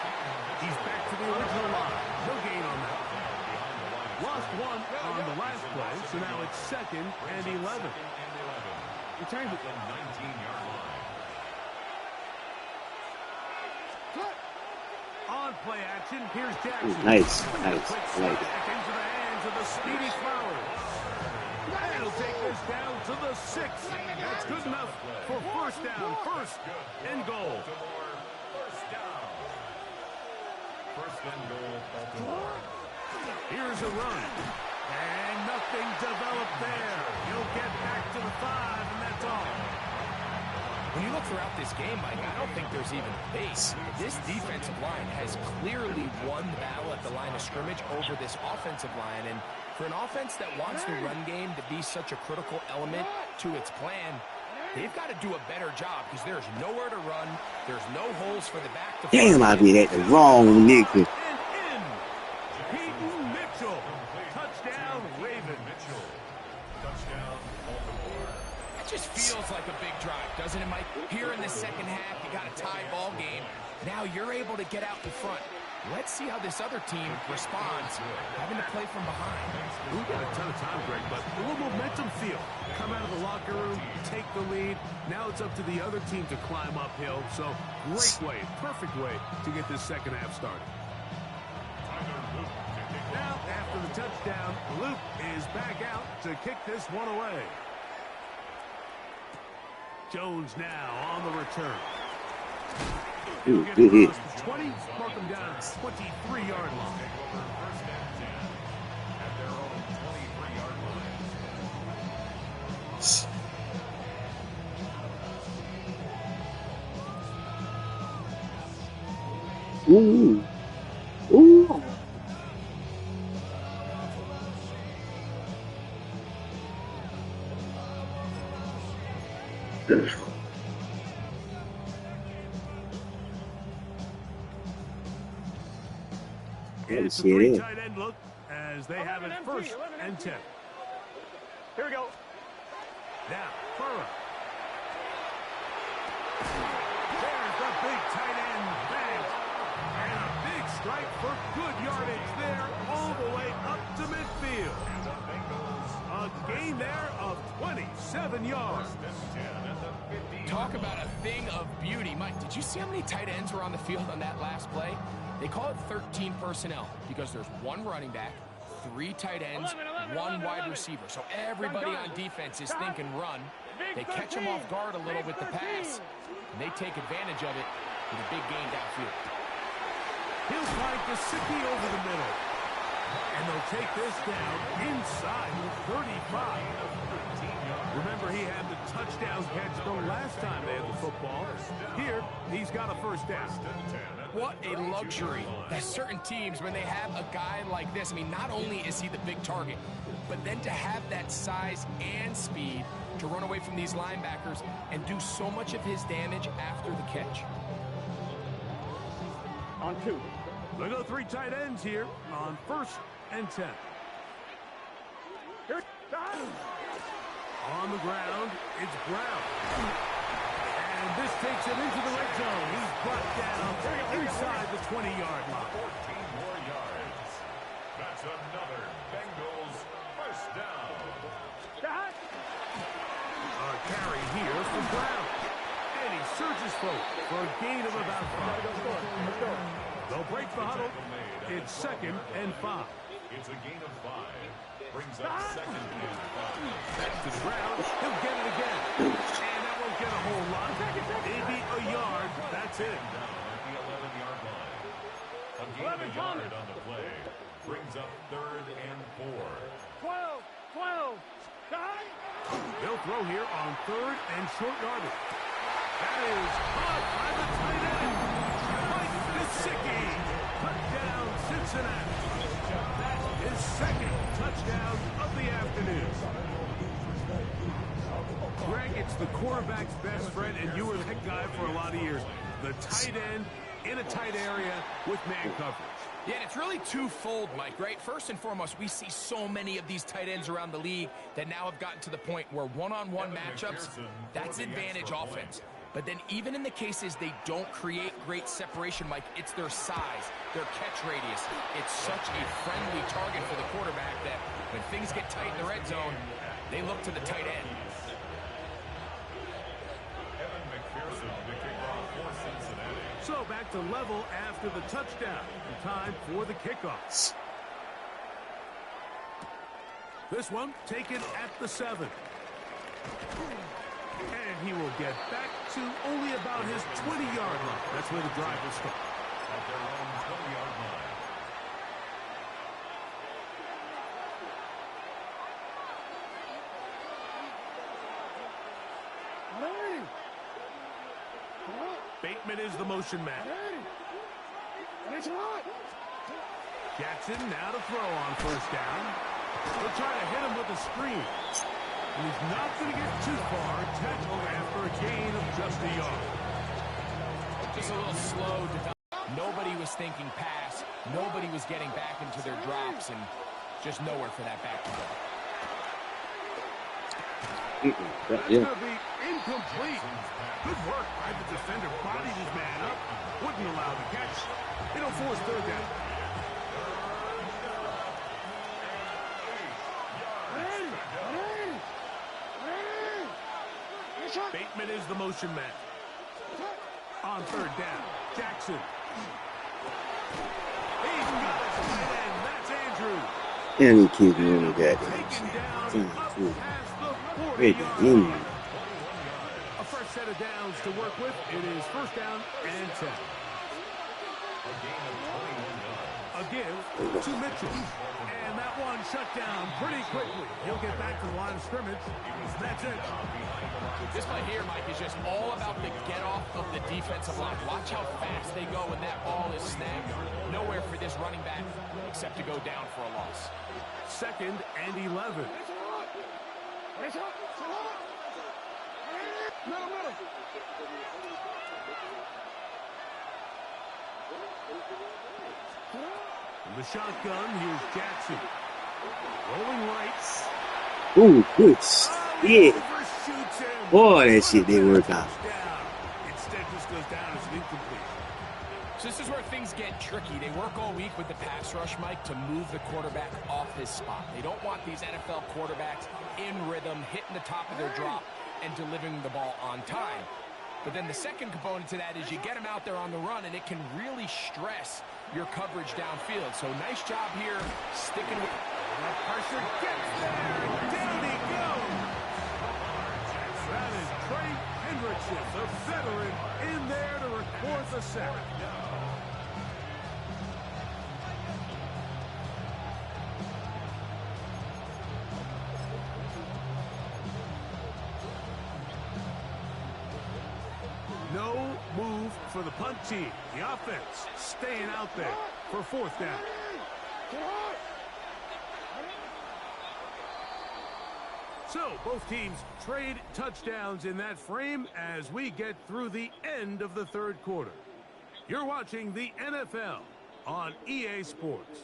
S9: He's back to the original line. No gain on that. Lost one on the last play, so now it's second and 11. Return it. On play action, here's Jackson.
S4: Nice. I like it.
S9: Into the hands of the speedy Flowers. And he'll take this down to the 6. That's good enough for first down. First and goal.
S3: First and goal, Baltimore.
S9: Here's a run. And nothing developed there. He'll get back to the 5, and that's all.
S10: When you look throughout this game, Mike, I don't think there's even a base. This defensive line has clearly won the battle at the line of scrimmage over this offensive line. And for an offense that wants the run game to be such a critical element to its plan, they've got to do a better job because there's nowhere to run. There's no holes for the back to
S4: Damn, I be at the wrong nigga.
S9: Peyton Mitchell. Touchdown, Raven.
S3: Touchdown, Baltimore.
S10: That just feels like a big drive, doesn't it, Mike? Here in the second half, you got a tie ball game. Now you're able to get out in front. Let's see how this other team responds, having to play from behind.
S9: We've got a ton of time, Greg, but a little momentum feel. Come out of the locker room, take the lead. Now it's up to the other team to climb uphill. So great way, perfect way to get this second half started. Now, after the touchdown, Luke is back out to kick this one away. Jones now on the return.
S4: Ooh, good hit.
S9: 20, mark him down at 23-yard line.
S4: Ooh. Ooh.
S9: It's a 3 tight end look as they have it first and 10.
S2: Here we go.
S9: Now, Burrow. There's the big tight end bang. And a big strike for good yardage there all the way up to midfield. A gain there of 27 yards.
S10: talk about a thing of beauty. Mike, did you see how many tight ends were on the field on that last play? They call it 13 personnel because there's one running back, 3 tight ends, 1 wide receiver. So everybody on defense is thinking run. They catch them off guard a little with the pass, and they take advantage of it with a big gain downfield.
S9: He'll find Gesicki over the middle. And they'll take this down inside the 35. Remember, he had the touchdown catch the last time they had the football. Here, he's got a first down.
S10: What a luxury that certain teams, when they have a guy like this, I mean, not only is he the big target, but then to have that size and speed to run away from these linebackers and do so much of his damage after the catch.
S2: On 2.
S9: They go 3 tight ends here on 1st and 10. On the ground, it's Brown. And this takes him into the red zone. He's brought down inside the 20-yard line.
S3: 14 more yards. That's another Bengals first down.
S9: A carry here from Brown. And he surges forward for a gain of about 5. They'll break the huddle. It's 2nd and 5.
S3: It's a gain of 5. Brings up 2nd and 5.
S9: Back to the ground. He'll get it again. And that won't get a whole lot. Maybe a yard. That's it.
S3: Down at the 11-yard line. A gain of a yard on the play. Brings up 3rd and 4.
S2: 12.
S9: They'll throw here on 3rd and short yardage. That is caught by the tight end. Mike Gesicki. Touchdown, Cincinnati. That is 2nd touchdown of the afternoon. Greg, it's the quarterback's best friend, and you were that guy for a lot of years. The tight end in a tight area with man coverage.
S10: Yeah, and it's really twofold, Mike, right? First and foremost, we see so many of these tight ends around the league that now have gotten to the point where one-on-one matchups, that's advantage offense. But then even in the cases they don't create great separation, Mike, it's their size, their catch radius. It's such a friendly target for the quarterback that when things get tight in the red zone, they look to the tight end.
S3: Evan McPherson to kick off for Cincinnati.
S9: So back to level after the touchdown. Time for the kickoff. This one taken at the 7. And he will get back to only about his 20-yard line. That's where the drive will start.
S3: At their own 20-yard line.
S9: Bateman is the motion man. Jackson now to throw on 1st down. They'll try to hit him with a screen. And he's not going to get too far. Tackled after a gain of just a yard.
S10: Just a little slow development. Nobody was thinking pass. Nobody was getting back into their drops, and just nowhere for that back to go.
S9: That's going to be incomplete. Good work by the defender. Bodied his man up. Wouldn't allow the catch. It'll force 3rd down. Bateman is the motion man. On 3rd down, Jackson. He's got his tight end. That's Andrews.
S4: And he keeps doing that.
S9: A fresh set of downs to work with. It is 1st down and 10. A give to Mitchell. And that one shut down pretty quickly. He'll get back to the line of scrimmage. That's it.
S10: This play here, Mike, is just all about the get-off of the defensive line. Watch how fast they go when that ball is snagged. Nowhere for this running back except to go down for a loss.
S9: 2nd and 11. In the shotgun, here's Jackson. Rolling right.
S4: Ooh, good. Yeah. Boy, that shit didn't work out.
S9: Instead, this goes down as incomplete.
S10: So this is where things get tricky. They work all week with the pass rush, Mike, to move the quarterback off his spot. They don't want these NFL quarterbacks in rhythm, hitting the top of their drop, and delivering the ball on time. But then the second component to that is you get him out there on the run, and it can really stress your coverage downfield. So nice job here sticking with
S9: that pressure. Gets there. Down he goes. That is Trey Hendrickson, the veteran, in there to record the sack. No move for the punt team. The offense staying out there for fourth down. So both teams trade touchdowns in that frame as we get through the end of the third quarter. You're watching the NFL on EA Sports.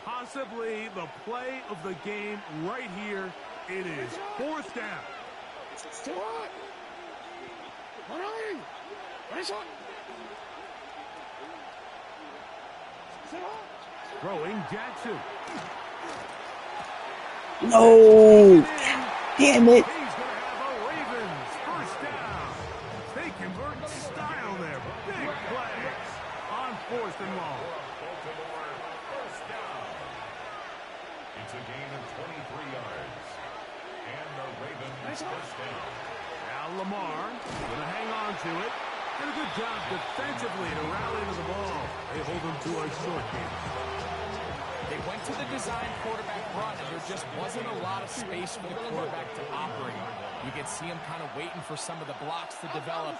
S9: Possibly the play of the game right here. It is fourth down. Throwing Jackson.
S4: No! Damn it!
S9: He's going to have a Ravens first down. They convert in style there. Big play on fourth and long.
S3: It's a gain of 23 yards. And the Ravens first down.
S9: Now Lamar going to hang on to it. Did a good job defensively to rally to the ball. They hold him to a short game.
S10: They went to the design quarterback run, and there just wasn't a lot of space for the quarterback to operate. You could see him kind of waiting for some of the blocks to develop.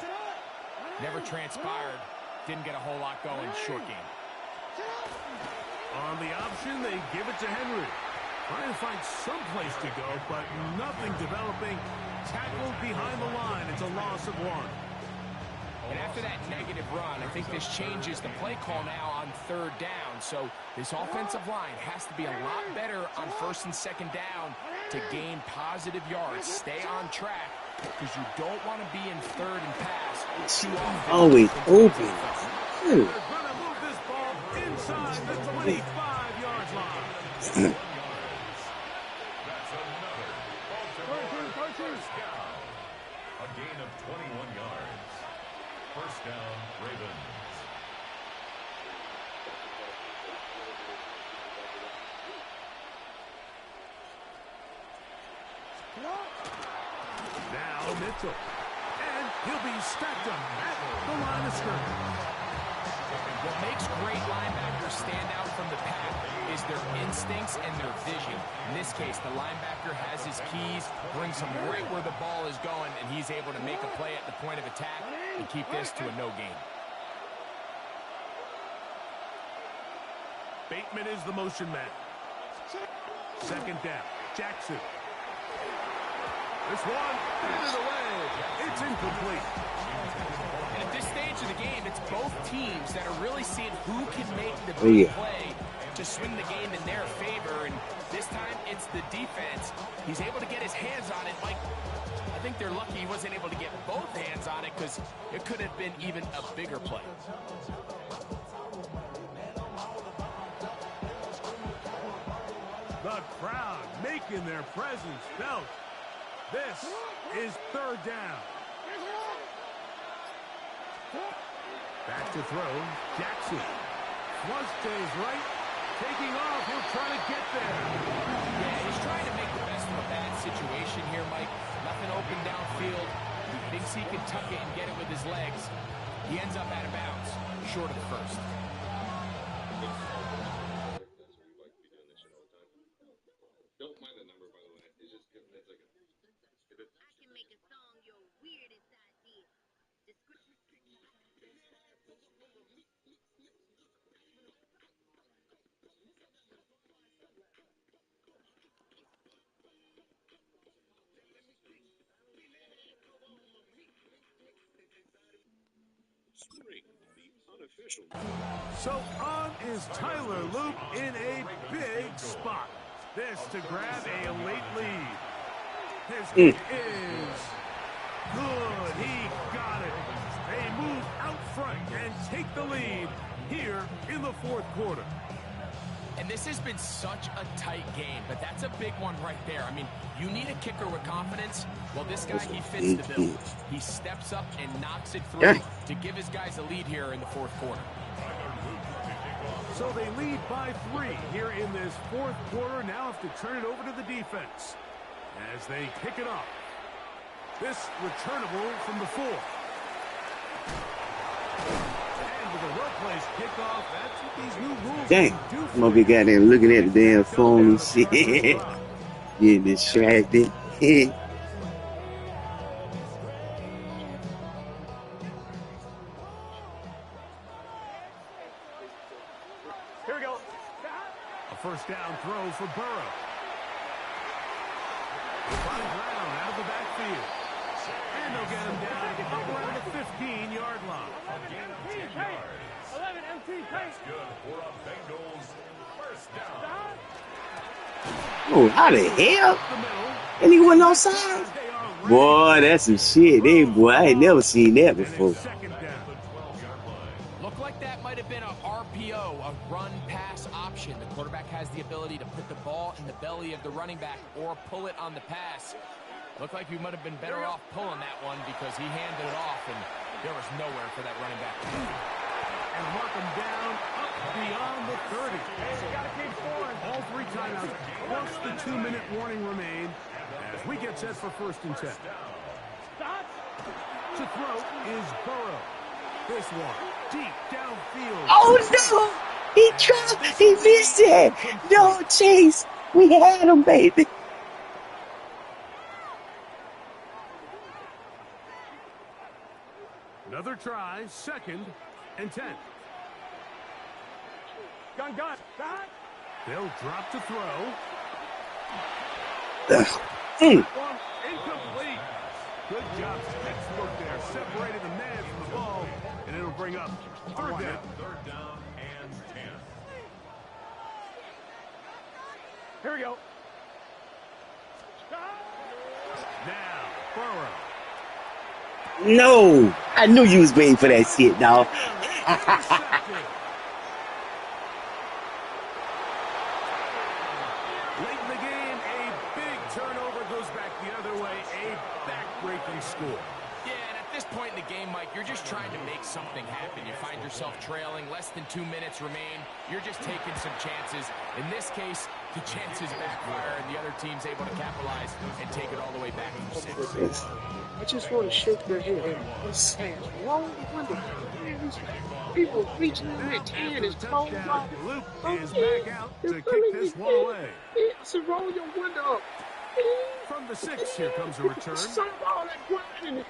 S10: Never transpired. Didn't get a whole lot going. Short game.
S9: On the option, they give it to Henry. Trying to find some place to go, but nothing developing. Tackled behind the line. It's a loss of one.
S10: And after that negative run, I think this changes the play call now on third down. So this offensive line has to be a lot better on first and second down to gain positive yards. Stay on track because you don't want to be in third and pass too often.
S4: Always open.
S9: They're going to move this ball inside the 25-yard line.
S3: That's another Baltimore first down. A gain of 21 yards. First down, Ravens.
S9: Now Mitchell. And he'll be stacked up at the line of scrimmage.
S10: What makes great linebackers stand out from the pack is their instincts and their vision. In this case, the linebacker has his keys, brings him right where the ball is going, and he's able to make a play at the point of attack and keep this to a no gain.
S9: Bateman is the motion man. Second down. Jackson. This one, it away. It's incomplete.
S10: And at this stage of the game, it's both teams that are really seeing who can make the big play to swing the game in their favor. And this time, it's the defense. He's able to get his hands on it. Mike, I think they're lucky he wasn't able to get both hands on it because it could have been even a bigger play.
S9: The crowd making their presence felt. This is third down. Back to throw. Jackson. Flush to his right. Taking off. He'll try to get there.
S10: Yeah, he's trying to make the best of a bad situation here, Mike. Nothing open downfield. He thinks he can tuck it and get it with his legs. He ends up out of bounds, short of the first.
S15: Don't mind the number, by the way. It's just it's like I can make a song your weirdest idea.
S9: So on is Tyler Luke in a big spot. This to grab a late lead. His kick is good. He got it. They move out front and take the lead here in the fourth quarter.
S10: And this has been such a tight game, but that's a big one right there. I mean, you need a kicker with confidence. Well, this guy, he fits the bill. He steps up and knocks it through to give his guys a lead here in the fourth quarter.
S9: So they lead by 3 here in this fourth quarter. Now have to turn it over to the defense as they kick it off. This returnable from the 4. And with a well-placed kickoff, that's what these new rules
S4: Dang,
S9: do
S4: I'm
S9: for
S4: gonna be goddamn looking at the damn phone and shit. Getting distracted.
S9: Here we go. A first down throw for Burrow. Finds Brown out of the backfield. And they'll get him down around the 15-yard line.
S2: 11 MT.
S3: That's good for a Bengals first down.
S4: Oh, how the hell? And he wasn't offside? Boy, that's some shit. Hey, boy, I ain't never seen that before.
S10: Looked like that might have been a RPO, a run-pass option. The quarterback has the ability to put the ball in the belly of the running back or pull it on the pass. Looked like we might have been better off pulling that one because he handed it off, and there was nowhere for that running back to go.
S9: And mark him down up beyond the 30. All 3 timeouts plus the 2-minute warning remain as we get set for 1st and 10. To throw is Burrow. This one deep downfield.
S4: Oh no! He missed it! No, Chase! We had him, baby.
S9: Another try, 2nd and 10.
S2: Gun.
S9: They'll drop to throw. Incomplete. Good job, textbook there. Separated the man from the ball, and it'll bring up 3rd down.
S3: 3rd down and 10.
S2: Here we go.
S9: Now, Burrow.
S4: No! I knew you was waiting for that shit, dog.
S9: Late in the game, a big turnover goes back the other way. A back-breaking score.
S10: Yeah, and at this point in the game, Mike, you're just trying to make something happen. You find yourself trailing, less than 2 minutes remain. You're just taking some chances. In this case, the chances backfire, and the other team's able to capitalize and take it all the way back to 6.
S16: I just want to shake their head and say, roll the window. People reaching in their hand is cold.
S9: Luke is back out to kick this one away.
S16: So roll your window up.
S9: From the 6, here comes a return.
S16: Serve all that grinding.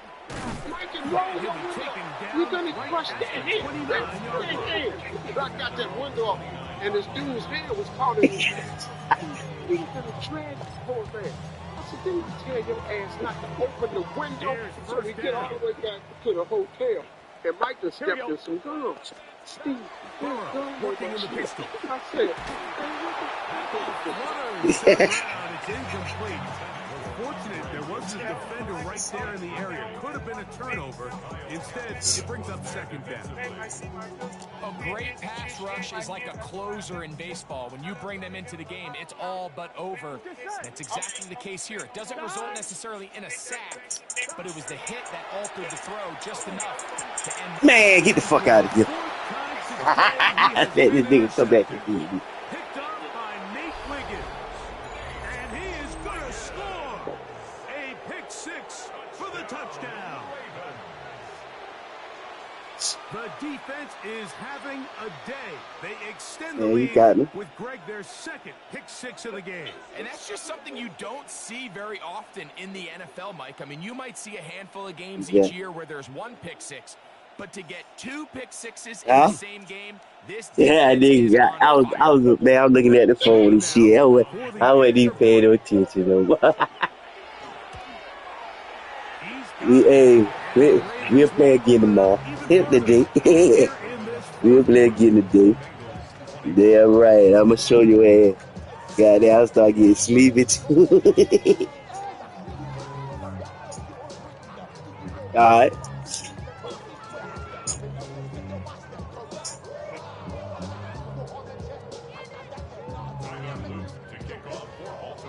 S16: Mike and roll your window up. You're going to crush that head. I got that window up, and this dude's head was caught in his head. He's going to drag the poor man. I said, didn't tell your ass not to open the window so we get all the way back to the hotel. And Mike just stepped in some gums. Steve,
S9: working in the pistol.
S16: I said,
S9: it's incomplete. Fortunate there wasn't a defender right there in the area. Could have been a turnover. Instead, it brings up 2nd down.
S10: A great pass rush is like a closer in baseball. When you bring them into the game, it's all but over. That's exactly the case here. It doesn't result necessarily in a sack, but it was the hit that altered the throw just enough to end.
S4: Man, get the fuck out of here. I bet this nigga come back to me.
S9: Picked up by Nate Wiggins. And he is going to score. A pick 6 for the touchdown. The defense is having a day. They extend the lead with Greg their 2nd pick 6 of the game.
S10: And that's just something you don't see very often in the NFL, Mike. I mean, you might see a handful of games each year where there's 1 pick 6. But to get 2 pick 6s in the same game, this
S4: nigga, I was looking at the phone and shit. I wasn't even paying no attention though. We'll play again tomorrow. Hit the day. We'll play again today. Damn right. I'ma show you ass. Goddamn, I'll start getting sleepy too. Alright.